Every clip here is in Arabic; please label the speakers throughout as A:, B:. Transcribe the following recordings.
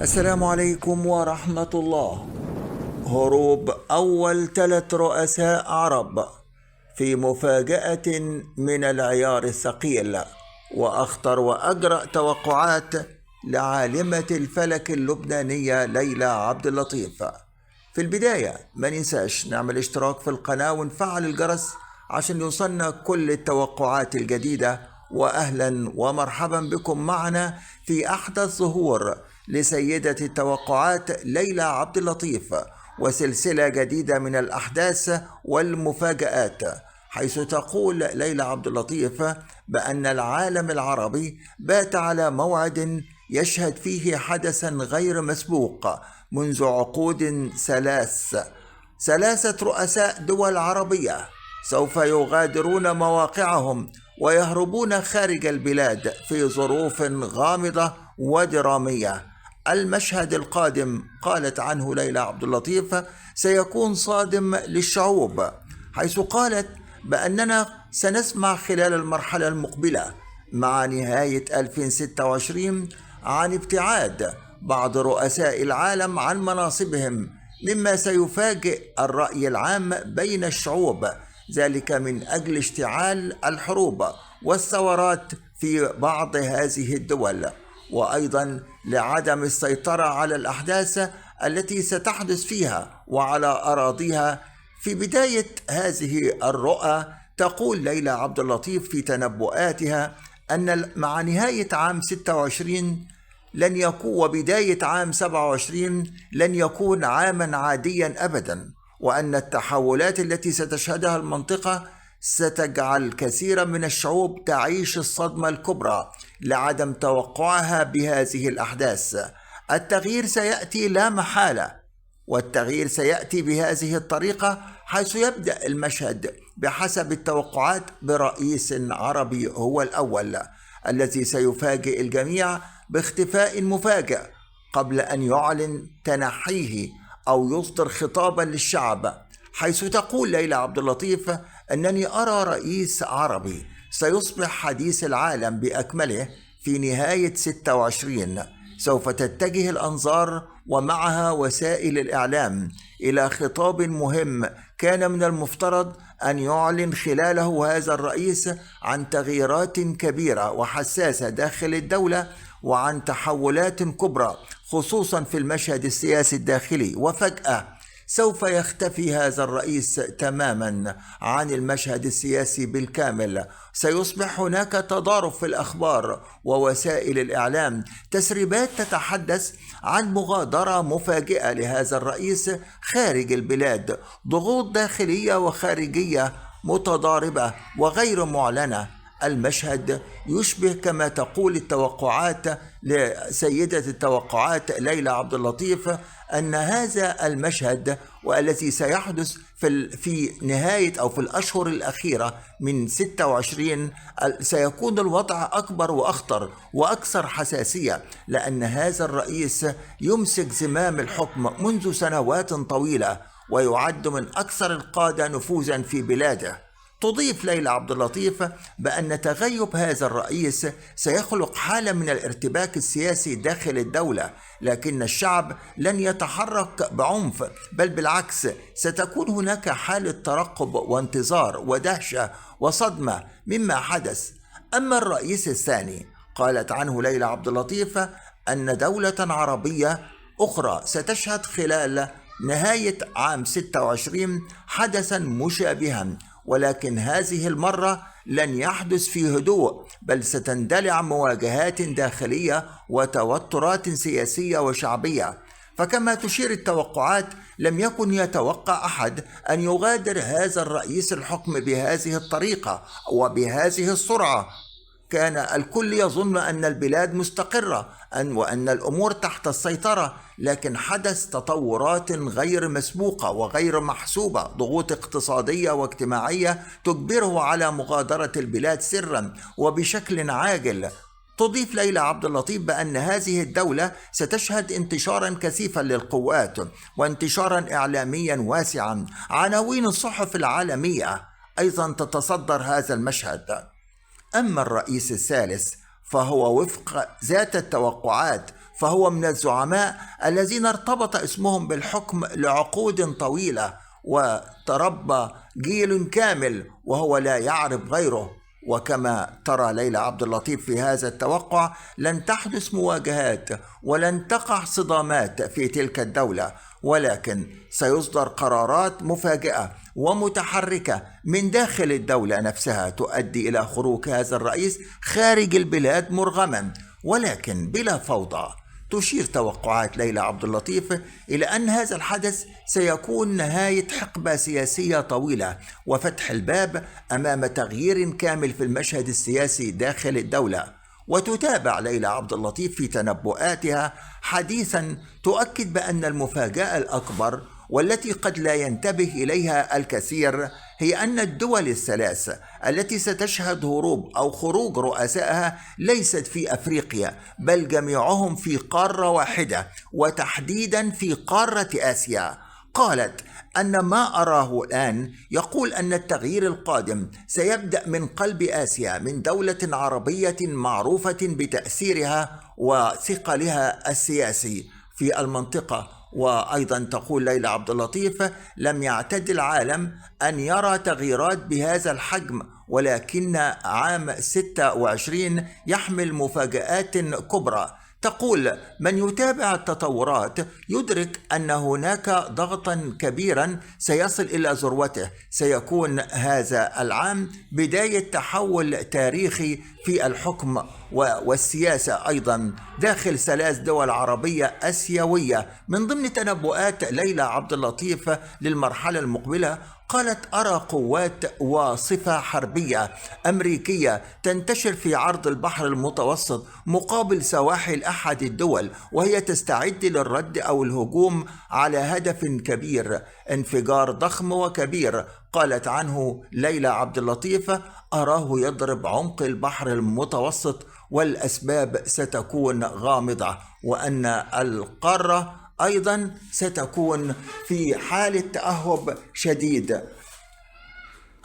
A: السلام عليكم ورحمة الله. هروب أول 3 رؤساء عرب في مفاجأة من العيار الثقيل، وأخطر وأجرأ توقعات لعالمة الفلك اللبنانية ليلى عبد اللطيف. في البداية ما ننساش نعمل اشتراك في القناة ونفعل الجرس عشان يوصلنا كل التوقعات الجديدة، وأهلا ومرحبا بكم معنا في أحدث ظهور لسيدة التوقعات ليلى عبد اللطيف، وسلسلة جديدة من الأحداث والمفاجآت، حيث تقول ليلى عبد اللطيف بأن العالم العربي بات على موعد يشهد فيه حدثا غير مسبوق منذ عقود 3 رؤساء دول عربية سوف يغادرون مواقعهم ويهربون خارج البلاد في ظروف غامضة ودرامية. المشهد القادم، قالت عنه ليلى عبد اللطيف، سيكون صادم للشعوب، حيث قالت بأننا سنسمع خلال المرحلة المقبلة مع نهاية 2026 عن ابتعاد بعض رؤساء العالم عن مناصبهم، مما سيفاجئ الرأي العام بين الشعوب، ذلك من أجل اشتعال الحروب والثورات في بعض هذه الدول، وأيضا لعدم السيطرة على الأحداث التي ستحدث فيها وعلى أراضيها. في بداية هذه الرؤى تقول ليلى عبد اللطيف في تنبؤاتها أن مع نهاية عام 26 لن يكون وبداية عام 27 لن يكون عاما عاديا أبدا، وأن التحولات التي ستشهدها المنطقة ستجعل كثيرا من الشعوب تعيش الصدمة الكبرى لعدم توقعها بهذه الأحداث. التغيير سيأتي لا محالة، والتغيير سيأتي بهذه الطريقة، حيث يبدأ المشهد بحسب التوقعات برئيس عربي هو الأول الذي سيفاجئ الجميع باختفاء مفاجئ قبل أن يعلن تنحيه أو يصدر خطابا للشعب، حيث تقول ليلى عبد اللطيف أنني أرى رئيس عربي سيصبح حديث العالم بأكمله في نهاية 26. سوف تتجه الأنظار ومعها وسائل الإعلام إلى خطاب مهم كان من المفترض أن يعلن خلاله هذا الرئيس عن تغييرات كبيرة وحساسة داخل الدولة وعن تحولات كبرى خصوصا في المشهد السياسي الداخلي. وفجأة سوف يختفي هذا الرئيس تماما عن المشهد السياسي بالكامل. سيصبح هناك تضارب في الأخبار ووسائل الإعلام، تسريبات تتحدث عن مغادرة مفاجئة لهذا الرئيس خارج البلاد، ضغوط داخلية وخارجية متضاربة وغير معلنة. المشهد يشبه كما تقول التوقعات لسيدة التوقعات ليلى عبد اللطيف أن هذا المشهد والذي سيحدث في نهاية أو في الأشهر الأخيرة من 26 سيكون الوضع أكبر وأخطر وأكثر حساسية، لأن هذا الرئيس يمسك زمام الحكم منذ سنوات طويلة ويعد من أكثر القادة نفوذا في بلاده. تضيف ليلى عبد اللطيف بأن تغيب هذا الرئيس سيخلق حالة من الارتباك السياسي داخل الدولة، لكن الشعب لن يتحرك بعنف، بل بالعكس ستكون هناك حالة ترقب وانتظار ودهشة وصدمة مما حدث. أما الرئيس الثاني، قالت عنه ليلى عبد اللطيف أن دولة عربية أخرى ستشهد خلال نهاية عام 26 حدثا مشابها، ولكن هذه المرة لن يحدث في هدوء، بل ستندلع مواجهات داخلية وتوترات سياسية وشعبية. فكما تشير التوقعات لم يكن يتوقع أحد أن يغادر هذا الرئيس الحكم بهذه الطريقة وبهذه السرعة. كان الكل يظن أن البلاد مستقرة وأن الأمور تحت السيطرة، لكن حدث تطورات غير مسبوقة وغير محسوبة، ضغوط اقتصادية واجتماعية تجبره على مغادرة البلاد سرا وبشكل عاجل. تضيف ليلى عبد اللطيف بأن هذه الدولة ستشهد انتشارا كثيفا للقوات وانتشارا إعلاميا واسعا. عناوين الصحف العالمية أيضا تتصدر هذا المشهد. أما الرئيس الثالث فهو وفق ذات التوقعات فهو من الزعماء الذين ارتبط اسمهم بالحكم لعقود طويلة، وتربى جيل كامل وهو لا يعرف غيره. وكما ترى ليلى عبد اللطيف في هذا التوقع، لن تحدث مواجهات ولن تقع صدامات في تلك الدولة، ولكن سيصدر قرارات مفاجئة ومتحركة من داخل الدولة نفسها تؤدي إلى خروج هذا الرئيس خارج البلاد مرغما، ولكن بلا فوضى. تشير توقعات ليلى عبد اللطيف إلى أن هذا الحدث سيكون نهاية حقبة سياسية طويلة وفتح الباب أمام تغيير كامل في المشهد السياسي داخل الدولة. وتتابع ليلى عبد اللطيف في تنبؤاتها حديثا تؤكد بأن المفاجأة الأكبر والتي قد لا ينتبه إليها الكثير هي أن الدول الثلاث التي ستشهد هروب أو خروج رؤسائها ليست في أفريقيا، بل جميعهم في قارة واحدة، وتحديدا في قارة آسيا. قالت أن ما أراه الآن يقول أن التغيير القادم سيبدأ من قلب آسيا، من دولة عربية معروفة بتأثيرها وثقلها السياسي في المنطقة. وأيضا تقول ليلى عبد اللطيف: لم يعتد العالم أن يرى تغييرات بهذا الحجم، ولكن عام 26 يحمل مفاجآت كبرى. تقول: من يتابع التطورات يدرك أن هناك ضغطا كبيرا سيصل إلى ذروته. سيكون هذا العام بداية تحول تاريخي في الحكم والسياسة أيضا داخل 3 دول عربية آسيوية. من ضمن تنبؤات ليلى عبد اللطيف للمرحلة المقبلة قالت: أرى قوات واصفة حربية أمريكية تنتشر في عرض البحر المتوسط مقابل سواحل أحد الدول، وهي تستعد للرد أو الهجوم على هدف كبير، انفجار ضخم وكبير. قالت عنه ليلى عبد اللطيف: أراه يضرب عمق البحر المتوسط والأسباب ستكون غامضة، وأن القارة أيضا ستكون في حالة تأهب شديد.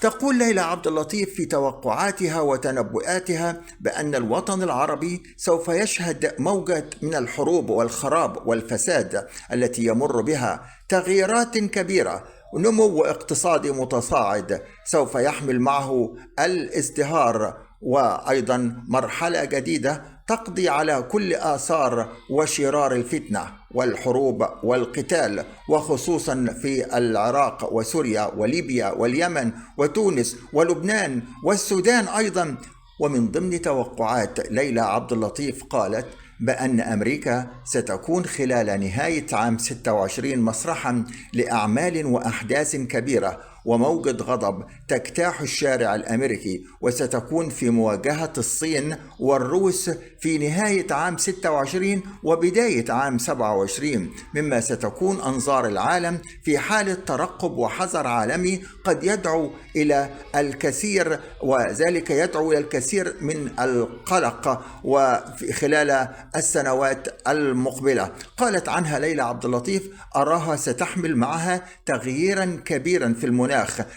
A: تقول ليلى عبد اللطيف في توقعاتها وتنبؤاتها بأن الوطن العربي سوف يشهد موجة من الحروب والخراب والفساد التي يمر بها، تغييرات كبيرة، نمو اقتصادي متصاعد سوف يحمل معه الازدهار، وأيضا مرحلة جديدة تقضي على كل آثار وشرار الفتنة والحروب والقتال، وخصوصا في العراق وسوريا وليبيا واليمن وتونس ولبنان والسودان أيضا. ومن ضمن توقعات ليلى عبد اللطيف قالت بأن أمريكا ستكون خلال نهاية عام 26 مسرحا لأعمال وأحداث كبيرة وموجة غضب تجتاح الشارع الأمريكي، وستكون في مواجهة الصين والروس في نهاية عام 26 وبداية عام 27، مما ستكون أنظار العالم في حالة ترقب وحذر عالمي قد يدعو إلى الكثير، وذلك يدعو إلى الكثير من القلق وخلال السنوات المقبلة. قالت عنها ليلى عبد اللطيف: أراها ستحمل معها تغييرا كبيرا في المناخ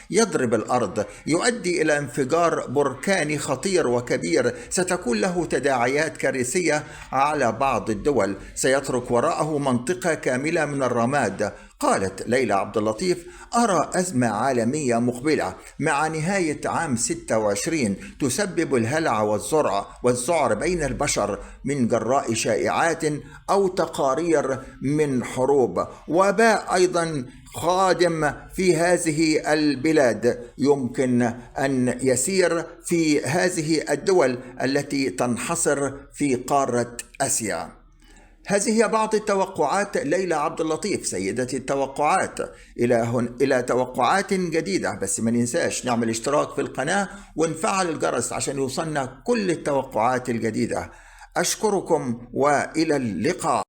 A: يضرب الأرض، يؤدي إلى انفجار بركاني خطير وكبير ستكون له تداعيات كارثية على بعض الدول، سيترك وراءه منطقة كاملة من الرماد. قالت ليلى عبد اللطيف: أرى أزمة عالمية مقبلة مع نهاية عام 26 تسبب الهلع والذعر بين البشر من جراء شائعات أو تقارير من حروب، وباء أيضا قادم في هذه البلاد يمكن أن يسير في هذه الدول التي تنحصر في قارة آسيا. هذه هي بعض التوقعات ليلى عبد اللطيف سيدة التوقعات. إلى توقعات جديدة، بس ما ننساش نعمل اشتراك في القناة ونفعل الجرس عشان يوصلنا كل التوقعات الجديدة. أشكركم وإلى اللقاء.